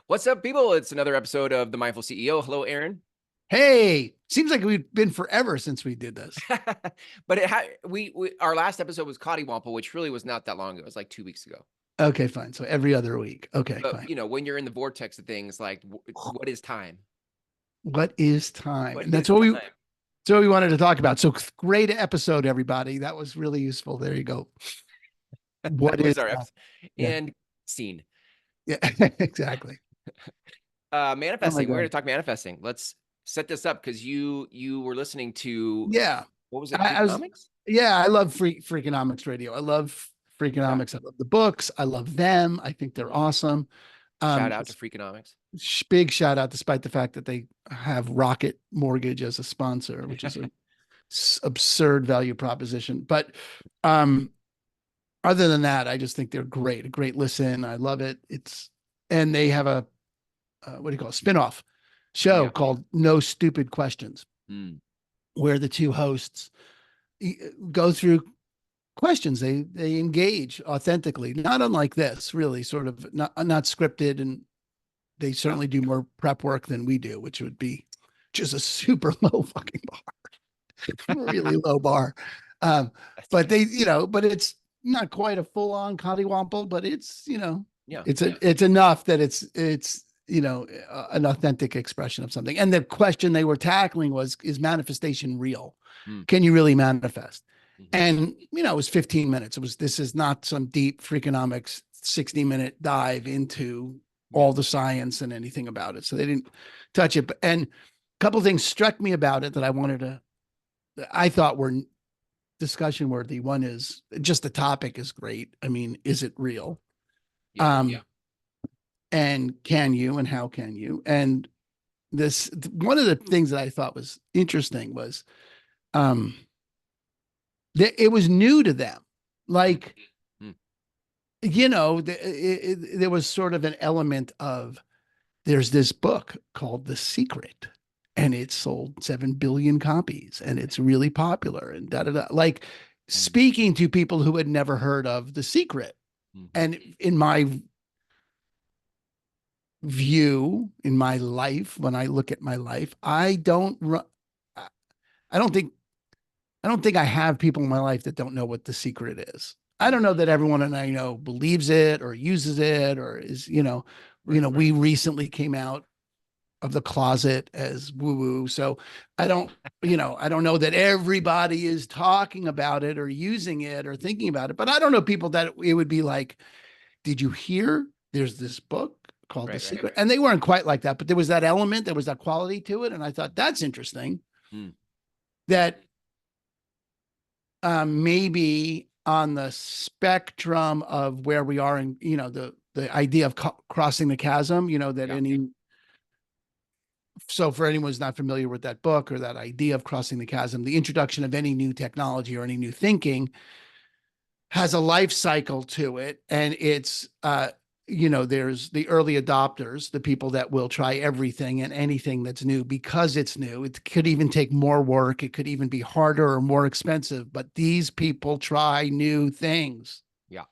What's up, people? It's another episode of The Mindful CEO. Hello, Aaron. Hey, seems like we've been forever since we did this. But our last episode was Cottywample, which really was not that long ago. It was like 2 weeks ago. Okay, fine. So every other week. Okay, But fine. when you're in the vortex of things, like what is time? What is time? What And is time? that's what we wanted to talk about. So great episode, everybody. That was really useful. There you go. What That was is our time? episode. Yeah. And scene. Yeah, exactly. Oh my Manifesting. We're going God. to talk manifesting. Let's set this up because you were listening to, Yeah. what was it? I was Freakonomics? I love Freakonomics Radio. I love Yeah. Freakonomics. I love the books. I love them. I think they're awesome. Shout out to Freakonomics. Big shout out, despite the fact that they have Rocket Mortgage as a sponsor, which is a absurd value proposition. But other than that, I just think they're great. A great listen. I love it. And they have a what do you call it? Spinoff show called No Stupid Questions, where the two hosts go through questions. They engage authentically, not unlike this, really, sort of not scripted, and they certainly do more prep work than we do, which would be just a super low fucking bar, really low bar. But but it's not quite a full on cottywomple, but it's, it's enough that it's an authentic expression of something. And the question they were tackling was, is manifestation real? Can you really manifest? And, it was 15 minutes. This is not some deep Freakonomics 60-minute dive into all the science and anything about it. So they didn't touch it. And a couple of things struck me about it that I thought were discussion worthy. One is just the topic is great. I mean, is it real? And can you, and how can you? And one of the things that I thought was interesting was, it was new to them. Like, there was sort of an element of, there's this book called The Secret, and it sold 7 billion copies, and it's really popular, and like speaking to people who had never heard of The Secret. And in my view, in my life, when I look at my life, I don't think I have people in my life that don't know what The Secret is. I don't know that everyone I know believes it or uses it or is, we recently came out of the closet as woo-woo. So I don't know that everybody is talking about it or using it or thinking about it, but I don't know people that it would be like, did you hear there's this book called The Secret? And they weren't quite like that, but there was that element, there was that quality to it. And I thought that's interesting that maybe on the spectrum of where we are in, the idea of crossing the chasm, so for anyone who's not familiar with that book or that idea of crossing the chasm, the introduction of any new technology or any new thinking has a life cycle to it. And it's, there's the early adopters, the people that will try everything and anything that's new because it's new. It could even take more work. It could even be harder or more expensive, but these people try new things. Yeah.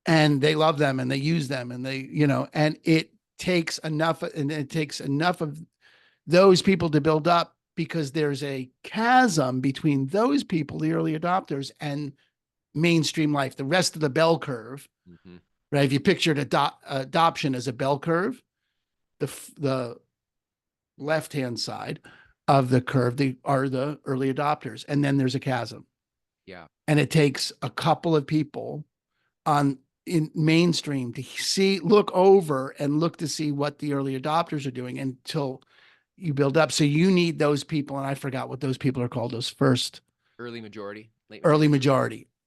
And they love them and they use them and they, and it takes enough of those people to build up, because there's a chasm between those people, the early adopters, and mainstream life, the rest of the bell curve. Right? If you pictured adoption as a bell curve, the left-hand side of the curve are the early adopters, and then there's a chasm. Yeah. And it takes a couple of people in mainstream to look over and look to see what the early adopters are doing until you build up. So you need those people, and I forgot what those people are called, those first early majority.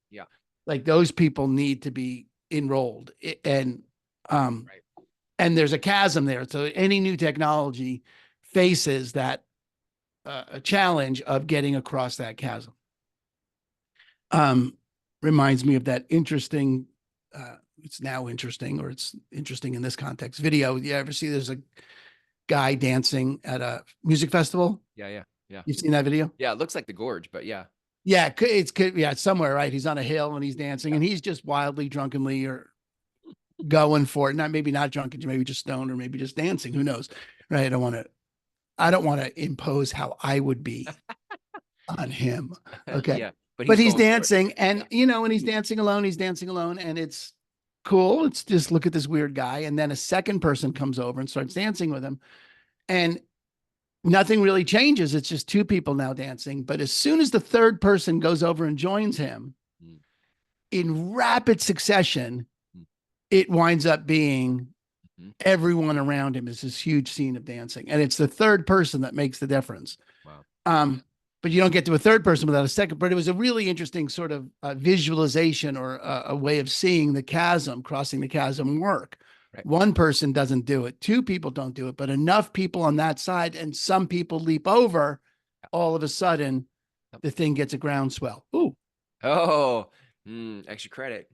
Yeah. Like those people need to be enrolled, and and there's a chasm there. So any new technology faces that a challenge of getting across that chasm. Reminds me of that interesting, it's now interesting, or it's interesting in this context, video. You ever see there's a guy dancing at a music festival? Yeah. You've seen that video? Yeah, it looks like the Gorge, but yeah. Yeah, it's somewhere, right? He's on a hill and he's dancing, and he's just wildly, drunkenly, or going for it. Maybe not drunk, maybe just stoned, or maybe just dancing. Who knows? Right. I don't want to impose how I would be on him. Okay. Yeah, But he's going for it. dancing, and when he's dancing alone, and it's cool. It's just, look at this weird guy. And then a second person comes over and starts dancing with him, and nothing really changes. It's just two people now dancing. But as soon as the third person goes over and joins him, in rapid succession, it winds up being everyone around him is this huge scene of dancing. And it's the third person that makes the difference. Wow. But you don't get to a third person without a second. But it was a really interesting sort of visualization, or a way of seeing the chasm, crossing the chasm work. Right. One person doesn't do it. Two people don't do it, but enough people on that side, and some people leap over. All of a sudden, the thing gets a groundswell. Ooh. Oh, extra credit.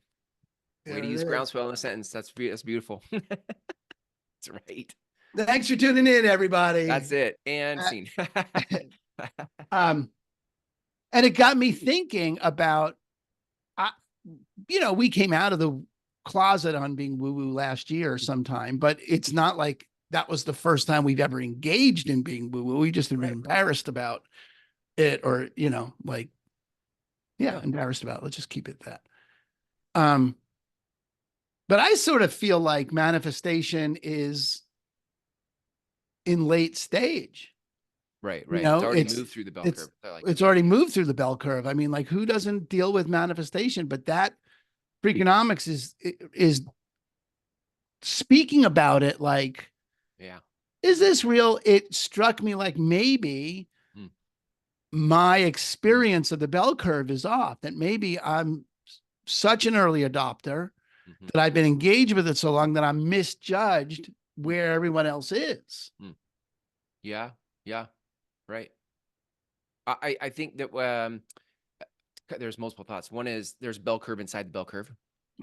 Way to use is. groundswell in a sentence. That's beautiful. That's right. Thanks for tuning in, everybody. That's it. And scene. And it got me thinking about, we came out of the closet on being woo-woo last year sometime, but it's not like that was the first time we've ever engaged in being woo-woo. We just have been embarrassed about it, or, embarrassed about it. Let's just keep it that. But I sort of feel like manifestation is in late stage. Right. It's already moved through the bell curve. It's already moved through the bell curve. I mean, like, who doesn't deal with manifestation? But that Freakonomics is speaking about it like, is this real? It struck me like maybe my experience of the bell curve is off, that maybe I'm such an early adopter that I've been engaged with it so long that I'm misjudged where everyone else is. Yeah. Right. I think that there's multiple thoughts. One is there's bell curve inside the bell curve.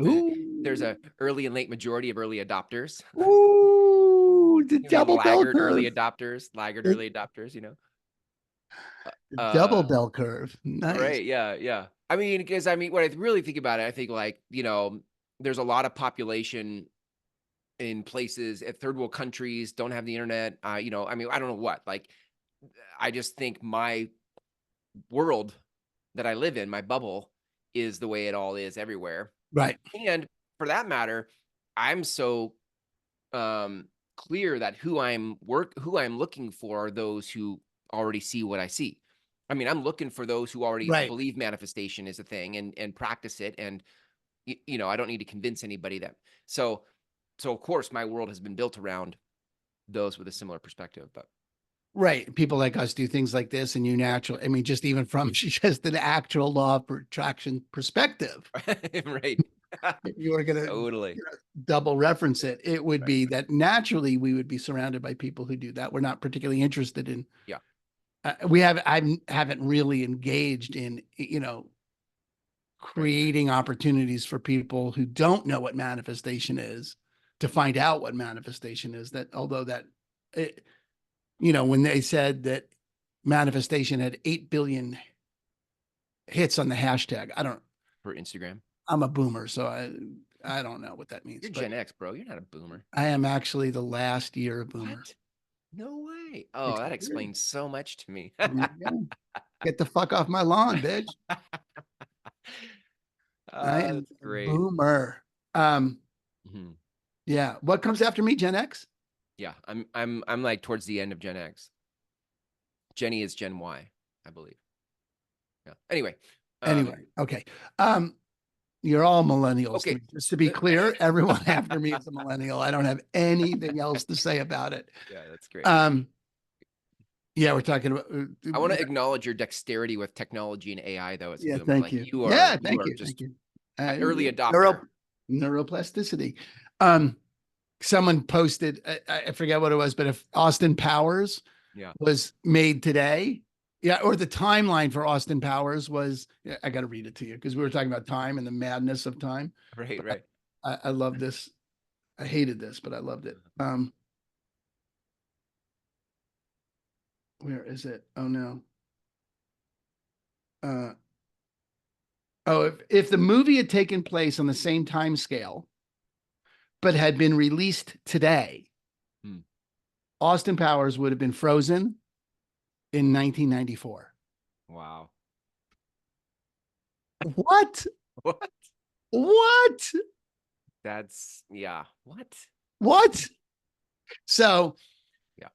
Ooh. There's a early and late majority of early adopters. Ooh, the double bell curve. Early adopters, laggard early adopters, Double bell curve. Nice. Right. Yeah. I mean, because when I really think about it, I think there's a lot of population in places at third world countries don't have the internet. I don't know what, I just think my world that I live in, my bubble, is the way it all is everywhere. Right. And for that matter, I'm so clear that who I'm looking for are those who already see what I see. I mean, I'm looking for those who already believe manifestation is a thing and practice it. And, I don't need to convince anybody that. So of course, my world has been built around those with a similar perspective. But right, people like us do things like this, and just even from just an actual law of attraction perspective. Right. If you were going to totally double reference it, it would be that naturally we would be surrounded by people who do that. We're not particularly interested in. Yeah. I haven't really engaged in, creating opportunities for people who don't know what manifestation is to find out what manifestation is. That although that, when they said that manifestation had 8 billion hits on the hashtag, for Instagram. I'm a boomer, so I don't know what that means. You're Gen X, bro. You're not a boomer. I am actually the last year of boomer. What? No way. Oh, that explains so much to me. Get the fuck off my lawn, bitch. I am great. Boomer. Yeah. What comes after me? Gen X? Yeah, I'm like towards the end of Gen X. Jenny is Gen Y, I believe. Yeah. Anyway. Okay. You're all millennials. Okay. Just to be clear, everyone after me is a millennial. I don't have anything else to say about it. Yeah, that's great. Yeah, we're talking about. I want to acknowledge your dexterity with technology and AI, though. Yeah, thank you. You are. Thank you. Early adopter. Neuroplasticity. Someone posted. I forget what it was, but if Austin Powers was made today. Yeah, or the timeline for Austin Powers was, I got to read it to you because we were talking about time and the madness of time. Right. I love this. I hated this, but I loved it. Where is it? Oh, no. If the movie had taken place on the same time scale but had been released today, Austin Powers would have been frozen in 1994. Wow. What? What? What? That's yeah. What? What? So, yeah.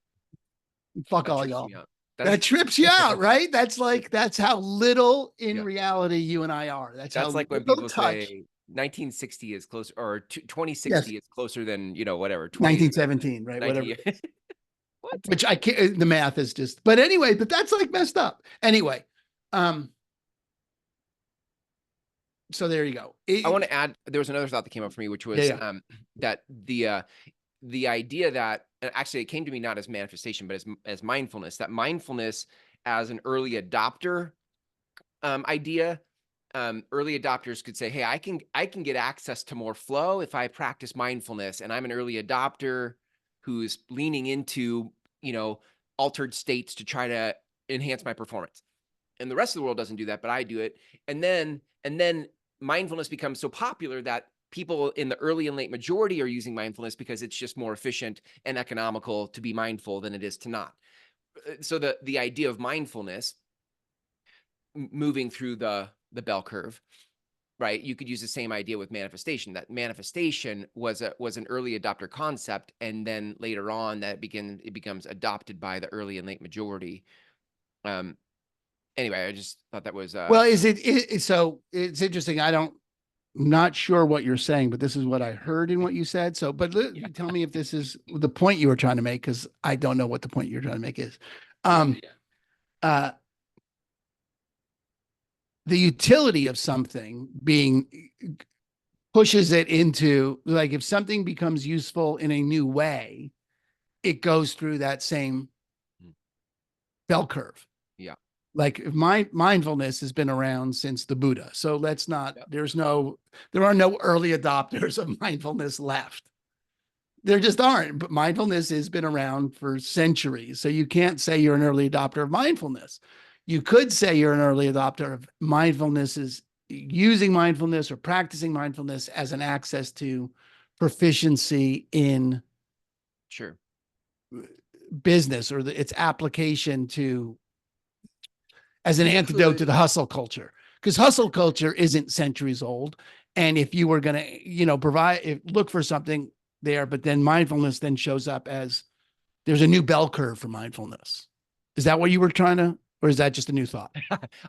Fuck that all y'all. That trips you out, right? That's how little in reality you and I are. That's how like when people say 1960 is closer, or 2060 is closer than, whatever, 1917, right? 19, Whatever. what? Which I can't, the math is just, but anyway, but that's like messed up. Anyway, so there you go. I want to add, there was another thought that came up for me, which was that the idea that, and actually it came to me not as manifestation, but as mindfulness, that mindfulness as an early adopter idea. Early adopters could say, hey, I can get access to more flow if I practice mindfulness, and I'm an early adopter who's leaning into, altered states to try to enhance my performance. And the rest of the world doesn't do that, but I do it. And then mindfulness becomes so popular that people in the early and late majority are using mindfulness because it's just more efficient and economical to be mindful than it is to not. So the idea of mindfulness moving through the bell curve, right? You could use the same idea with manifestation. That manifestation was an early adopter concept, and then later on that it becomes adopted by the early and late majority. Anyway, I just thought that was well, so it's interesting. I'm not sure what you're saying, but this is what I heard in what you said. So, but tell me if this is the point you were trying to make, because I don't know what the point you're trying to make is. The utility of something pushes it into, like, if something becomes useful in a new way, it goes through that same bell curve. Yeah. Like, mindfulness has been around since the Buddha. So let's not, there are no early adopters of mindfulness left. There just aren't, but mindfulness has been around for centuries. So you can't say you're an early adopter of mindfulness. You could say you're an early adopter of mindfulness, is using mindfulness or practicing mindfulness as an access to proficiency in business, or its application to, as an antidote to the hustle culture, because hustle culture isn't centuries old. And if you were going to, look for something there, but then mindfulness then shows up as there's a new bell curve for mindfulness. Is that what you were trying to, or is that just a new thought?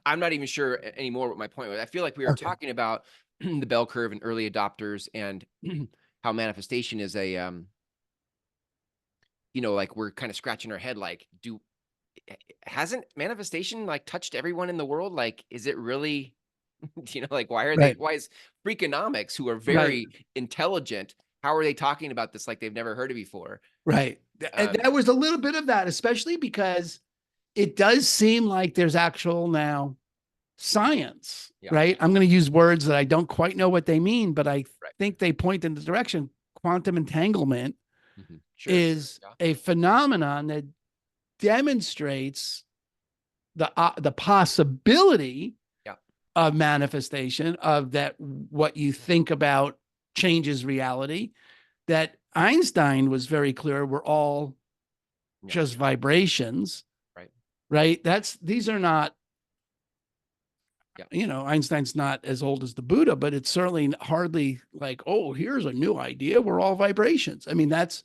I'm not even sure anymore what my point was. I feel like we were talking about the bell curve and early adopters, and how manifestation is a, like we're kind of scratching our head, like, hasn't manifestation like touched everyone in the world? Like, is it really, like, why is Freakonomics, who are very intelligent, how are they talking about this like they've never heard it before? Right. And that was a little bit of that, especially because it does seem like there's actual now science, right? I'm going to use words that I don't quite know what they mean, but I think they point in the direction. Quantum entanglement is a phenomenon that demonstrates the possibility of manifestation, of that what you think about changes reality. That Einstein was very clear, we're all just vibrations, right? These are not, Einstein's not as old as the Buddha, but it's certainly hardly like, oh, here's a new idea, we're all vibrations. I mean, that's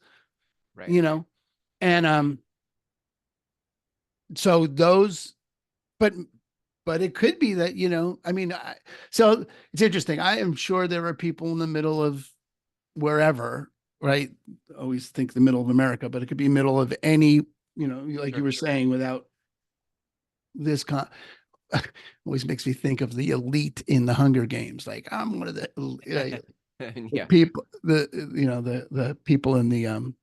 and so those, but it could be that, so it's interesting. I am sure there are people in the middle of wherever, right? I always think the middle of America, but it could be middle of any, like you were saying, without this always makes me think of the elite in the Hunger Games. Like, I'm one of the people, the people in the,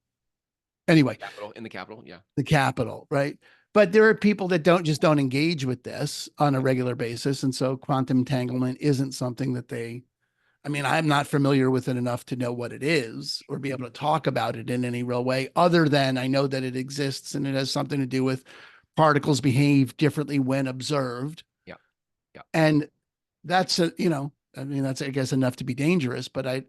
anyway, in the capital. The capital. Right. But there are people that don't engage with this on a regular basis. And so quantum entanglement isn't something that I'm not familiar with it enough to know what it is or be able to talk about it in any real way, other than I know that it exists and it has something to do with particles behave differently when observed. And that's that's, I guess, enough to be dangerous, but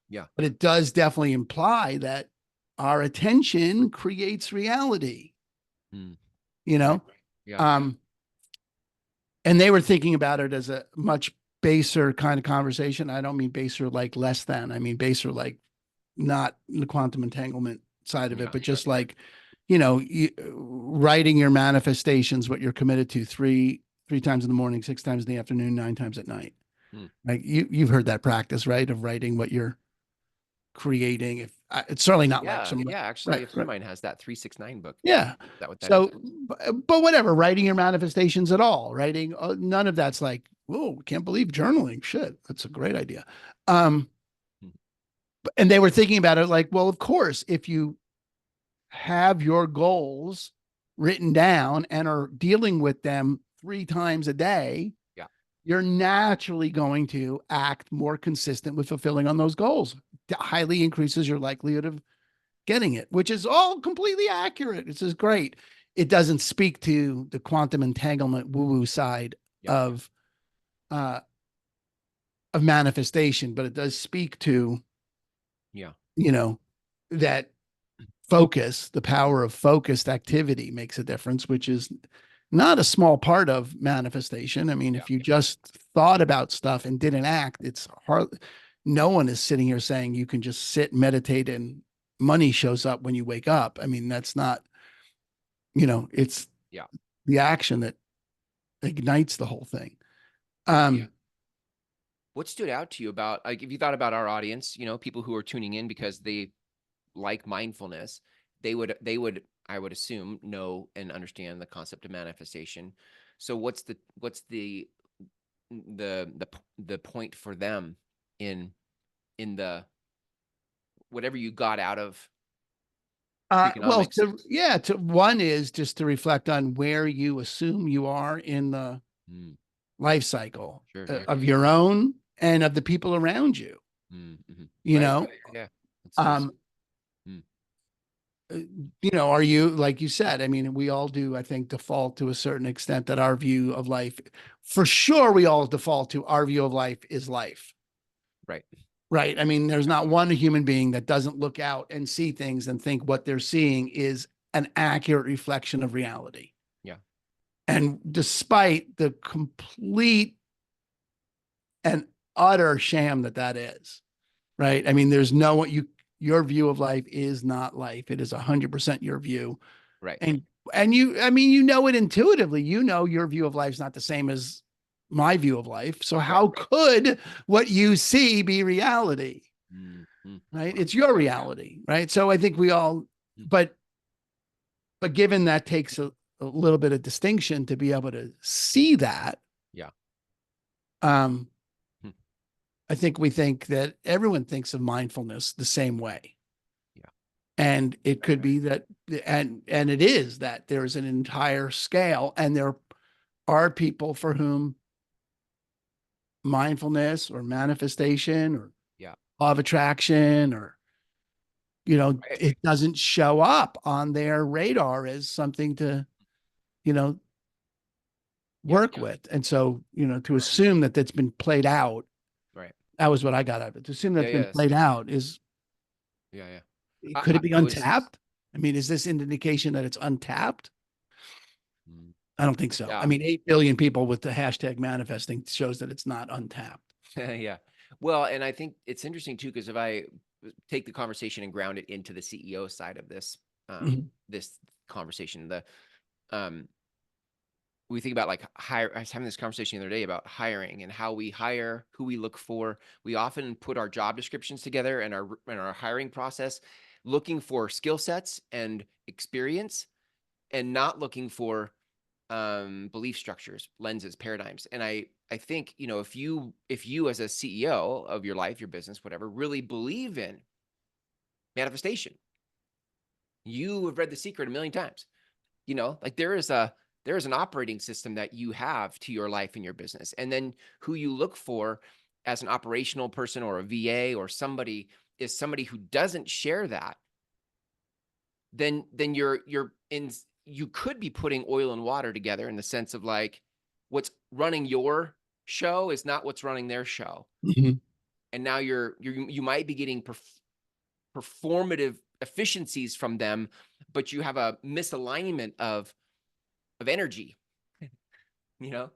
Yeah. But it does definitely imply that our attention creates reality, you know? Right. Yeah. And they were thinking about it as a much baser kind of conversation. I don't mean baser like less than, I mean baser like not the quantum entanglement side of it, but just like, writing your manifestations, what you're committed to three times in the morning, 6 times in the afternoon, 9 times at night. Like you've heard that practice, right? Of writing what you're creating. If it's certainly not like some, actually, a friend of mine has that 369 book. Yeah. Is that what that So, is? but whatever, writing your manifestations at all, writing, none of that's like, oh, can't believe journaling. Shit, that's a great idea. And they were thinking about it like, well, of course, if you have your goals written down and are dealing with them 3 times a day, you're naturally going to act more consistent with fulfilling on those goals. It highly increases your likelihood of getting it, which is all completely accurate. It's just great. It doesn't speak to the quantum entanglement woo-woo side of manifestation, but it does speak to, that focus, the power of focused activity makes a difference, which is not a small part of manifestation. I mean, if you just thought about stuff and didn't act, it's hard. No one is sitting here saying you can just sit, meditate, and money shows up when you wake up. I mean, that's not, it's the action that ignites the whole thing. What stood out to you about, like, if you thought about our audience, people who are tuning in because they like mindfulness, they would, I would assume, know and understand the concept of manifestation. So what's the point for them in the whatever you got out of well, Freakonomics? one is just to reflect on where you assume you are in the life cycle of your own and of the people around you. Are you, like you said, I mean, we all do, I think, default to a certain extent that our view of life, for sure, we all default to our view of life is life. Right. I mean, there's not one human being that doesn't look out and see things and think what they're seeing is an accurate reflection of reality. And despite the complete and utter sham that is, right? I mean, there's your view of life is not life. It is 100% your view. Right. And you, I mean, it intuitively, your view of life is not the same as my view of life. So how could what you see be reality? Right. It's your reality. Right. So I think we all, but given that takes a little bit of distinction to be able to see that. I think we think that everyone thinks of mindfulness the same way. And it could be that, and it is that there's an entire scale, and there are people for whom mindfulness or manifestation or law of attraction or, it doesn't show up on their radar as something to, work with. And so, to assume that that's been played out. That was what I got out of it. To assume that's been played out is, could it be untapped? I mean, is this an indication that it's untapped? I don't think so. I mean, 8 billion people with the hashtag manifesting shows that it's not untapped. Well, and I think it's interesting too, because if I take the conversation and ground it into the CEO side of this, this conversation, we think about like I was having this conversation the other day about hiring and how we hire, who we look for. We often put our job descriptions together and our hiring process, looking for skill sets and experience, and not looking for belief structures, lenses, paradigms. And I think, if you as a CEO of your life, your business, whatever, really believe in manifestation, you have read The Secret a million times. Like there is an operating system that you have to your life and your business. And then who you look for as an operational person or a VA or somebody is somebody who doesn't share that. Then you could be putting oil and water together in the sense of like, what's running your show is not what's running their show. and now you might be getting performative efficiencies from them, but you have a misalignment of energy, you know?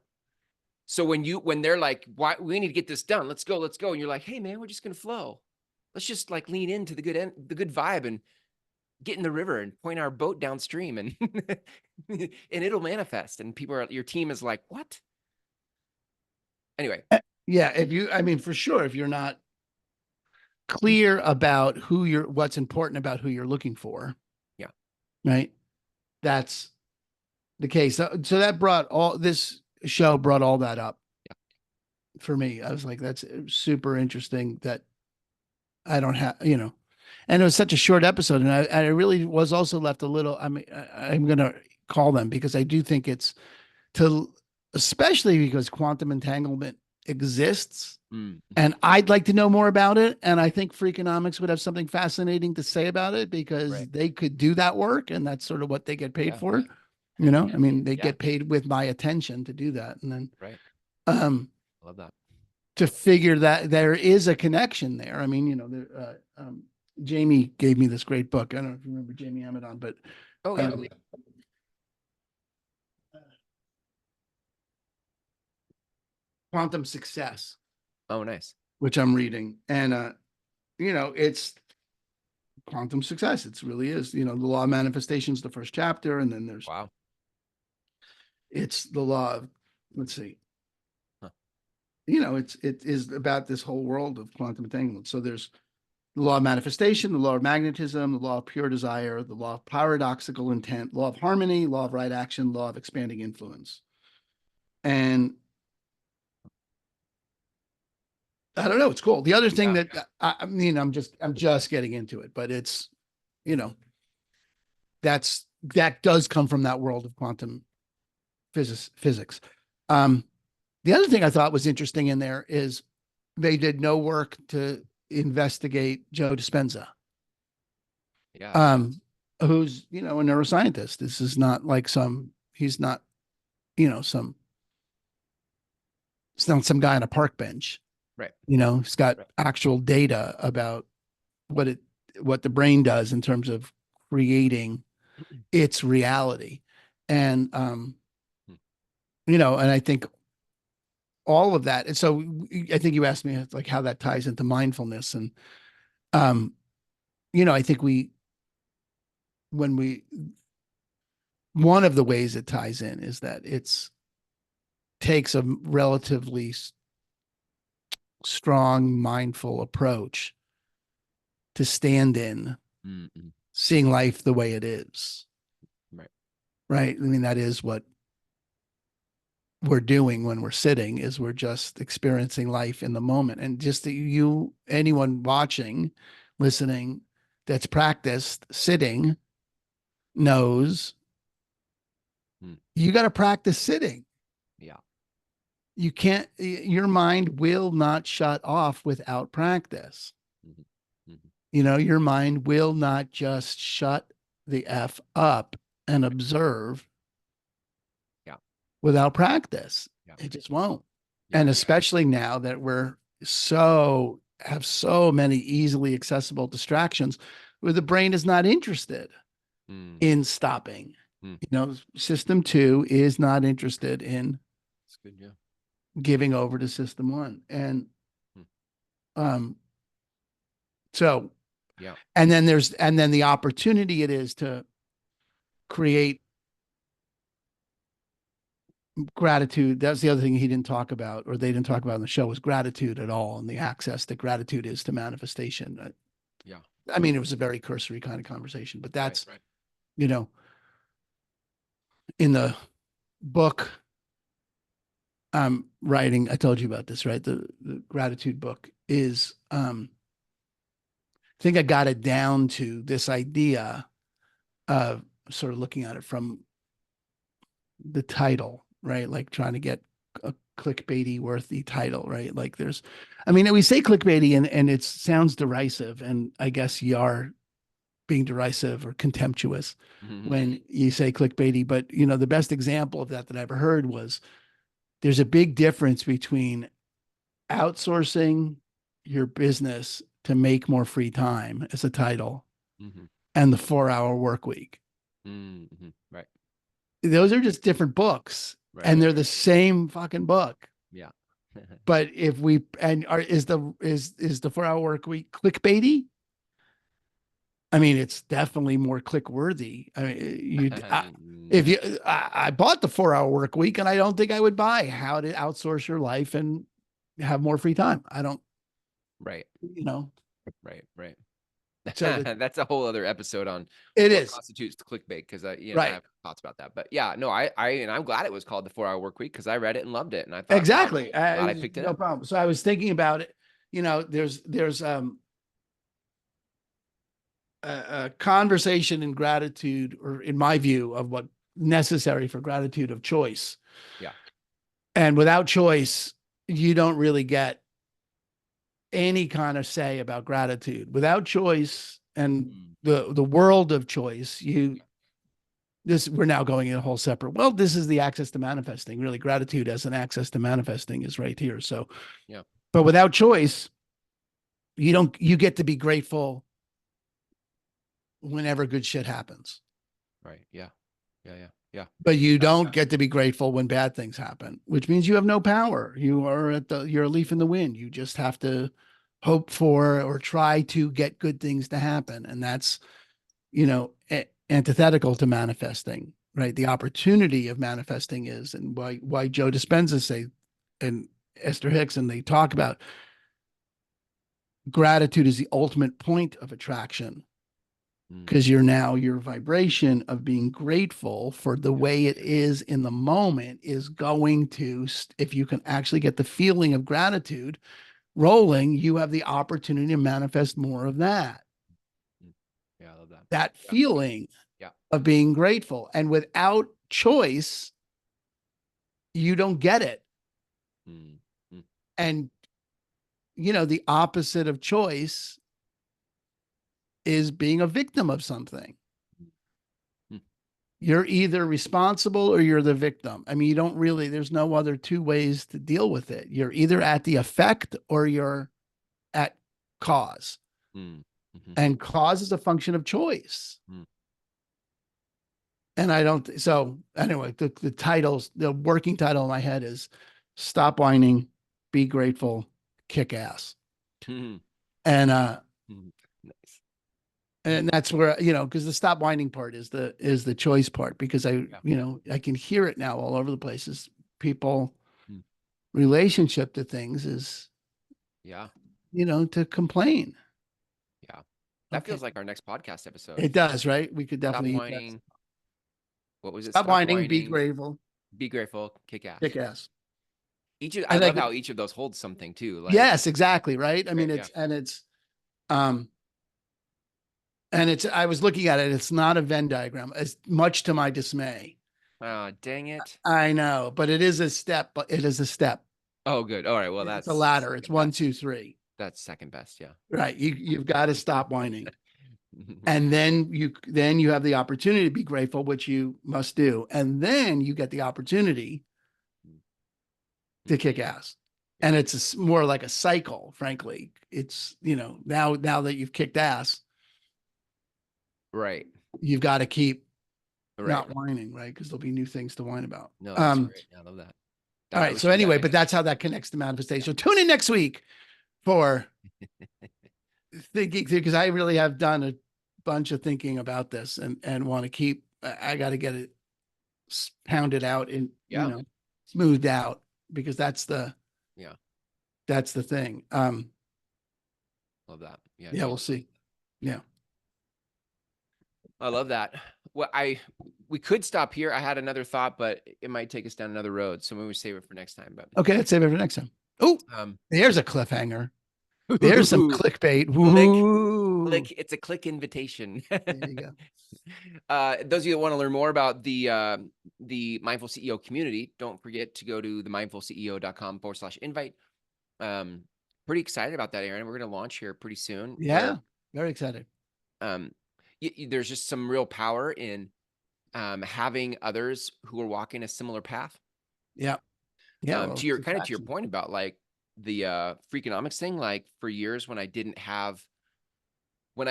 So when they're like, why we need to get this done, let's go. And you're like, hey man, we're just going to flow. Let's just like lean into the good vibe and get in the river and point our boat downstream and, and it'll manifest. And your team is like, what? Anyway. Yeah. I mean, for sure, if you're not clear about what's important about who you're looking for. Yeah. Right. That's the case. So this show brought all that up. Yeah. For me. I was like, that's super interesting that I don't have, and it was such a short episode. And I really was also left a little, I'm going to call them because I do think it's especially because quantum entanglement exists. And I'd like to know more about it. And I think Freakonomics would have something fascinating to say about it because they could do that work. And that's sort of what they get paid for. I mean, they get paid with my attention to do that. And then, I love that. To figure that there is a connection there. I mean, Jamie gave me this great book. I don't know if you remember Jamie Amadon, but Quantum Success. Oh, nice. Which I'm reading. And, it's quantum success. It really is, the law of manifestation is the first chapter. And then there's, it's the law of, let's see, it is about this whole world of quantum entanglement. So there's the law of manifestation, the law of magnetism, the law of pure desire, the law of paradoxical intent, law of harmony, law of right action, law of expanding influence. And I don't know, it's cool. The other thing that I'm just getting into it, but it's, that does come from that world of quantum physics. The other thing I thought was interesting in there is they did no work to investigate Joe Dispenza. Yeah. Who's, a neuroscientist. This is not like he's not, it's not some guy on a park bench. Right. He's got actual data about what the brain does in terms of creating its reality. And, and I think all of that. And so I think you asked me like how that ties into mindfulness. And, I think one of the ways it ties in is that takes a relatively strong, mindful approach to stand in seeing life the way it is. Right. I mean, that is what we're doing when we're sitting, is we're just experiencing life in the moment. And just anyone watching, listening, that's practiced sitting knows you got to practice sitting. Yeah. You can't, your mind will not shut off without practice. Your mind will not just shut the F up and observe without practice. It just won't. And especially now that we're have so many easily accessible distractions where the brain is not interested in stopping. System 2 is not interested in giving over to system 1. And and then the opportunity it is to create gratitude. That's the other thing he didn't talk about, or they didn't talk about in the show, was gratitude at all, and the access that gratitude is to manifestation. I mean, it was a very cursory kind of conversation, but that's, in the book I'm writing, I told you about this, right? The gratitude book is, I think I got it down to this idea of sort of looking at it from the title, right? Like trying to get a clickbaity worthy title, right? Like we say clickbaity and it sounds derisive, and I guess you are being derisive or contemptuous when you say clickbaity. But, the best example of that I ever heard was there's a big difference between outsourcing your business to make more free time as a title, Mm-hmm. and the 4-Hour Work Week. Mm-hmm. Right. Those are just different books, Right. and they're the same fucking book. Yeah. But if we is the 4-Hour Work Week clickbaity? I mean, it's definitely more click worthy. I mean, I bought the 4-Hour Work Week, and I don't think I would buy How to Outsource Your Life and Have More Free Time. I don't. Right. Right. So that's a whole other episode on what constitutes clickbait, because I right. have thoughts about that. But yeah, no, I'm glad it was called the 4-Hour Work Week, because I read it and loved it, and I thought, Exactly. wow, glad I picked it no up. problem. So I was thinking about it. There's a conversation in gratitude, or in my view, of what necessary for gratitude, of choice. Yeah. And without choice, you don't really get any kind of say about gratitude. Without choice and the world of choice, we're now going in a whole separate. Well, this is the access to manifesting. Really, gratitude as an access to manifesting is right here. So, yeah. But without choice, you get to be grateful whenever good shit happens. Right. Yeah. Yeah. But you don't get to be grateful when bad things happen, which means you have no power. You're a leaf in the wind. You just have to hope for or try to get good things to happen. And that's, antithetical to manifesting, right? The opportunity of manifesting is, and why Joe Dispenza say, and Esther Hicks, and they talk about gratitude is the ultimate point of attraction, because your vibration of being grateful for the way it is in the moment is going to, if you can actually get the feeling of gratitude rolling, you have the opportunity to manifest more of that. Yeah, I love that. That feeling of being grateful. And without choice, you don't get it. And, the opposite of choice is being a victim of something. You're either responsible or you're the victim. I mean, there's no other two ways to deal with it. You're either at the effect or you're at cause. And cause is a function of choice. And so anyway, the working title in my head is Stop Whining, Be Grateful, Kick Ass. And, nice. And that's where, because the stop whining part is the choice part, because I can hear it now all over the places. People relationship to things is, to complain. Yeah. That feels like our next podcast episode. It does, right? We could definitely. Stop whining. What was it? Stop whining, be grateful. Be grateful, kick ass. Kick ass. I love how each of those holds something too. Yes, exactly. Right. I mean, I was looking at it. It's not a Venn diagram, as much to my dismay. Oh, dang it. I know, but it is a step. Oh, good. All right. Well, it's a ladder. It's 1, 2, 3. That's second best. Yeah. Right. You've got to stop whining. And then you have the opportunity to be grateful, which you must do. And then you get the opportunity to kick ass. And it's more like a cycle, frankly. It's, now that you've kicked ass, right, you've got to keep not whining, right? Because there'll be new things to whine about. No, that's great. I love that. All right. So anyway, but that's how that connects to manifestation. So tune in next week for thinking, because I really have done a bunch of thinking about this and want to keep, I got to get it pounded out and, smoothed out, because that's the thing. Love that. Yeah. We'll see. Yeah. I love that. Well, we could stop here. I had another thought, but it might take us down another road. So maybe we save it for next time. But okay, let's save it for next time. Oh, there's a cliffhanger. There's some clickbait. Click. It's a click invitation. There you go. Those of you that want to learn more about the Mindful CEO community, don't forget to go to themindfulceo.com/invite. Pretty excited about that, Aaron. We're going to launch here pretty soon. Yeah, very excited. There's just some real power in having others who are walking a similar path. Yeah. Yeah. To your point about Freakonomics thing, like for years when I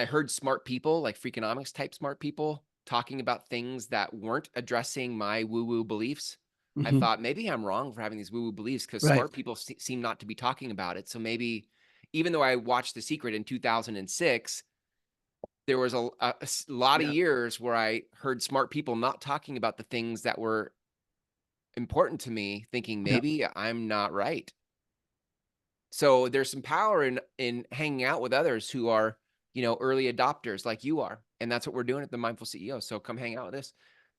heard smart people, like Freakonomics type smart people talking about things that weren't addressing my woo-woo beliefs, I thought maybe I'm wrong for having these woo-woo beliefs, because smart people seem not to be talking about it. So maybe, even though I watched The Secret in 2006, there was a lot of years where I heard smart people not talking about the things that were important to me, thinking maybe I'm not right. So there's some power in hanging out with others who are, early adopters like you are. And that's what we're doing at the Mindful CEO. So come hang out with us,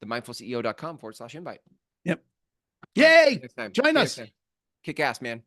themindfulceo.com/invite. Yep. Yay! Next time. Join us. Kick ass, man.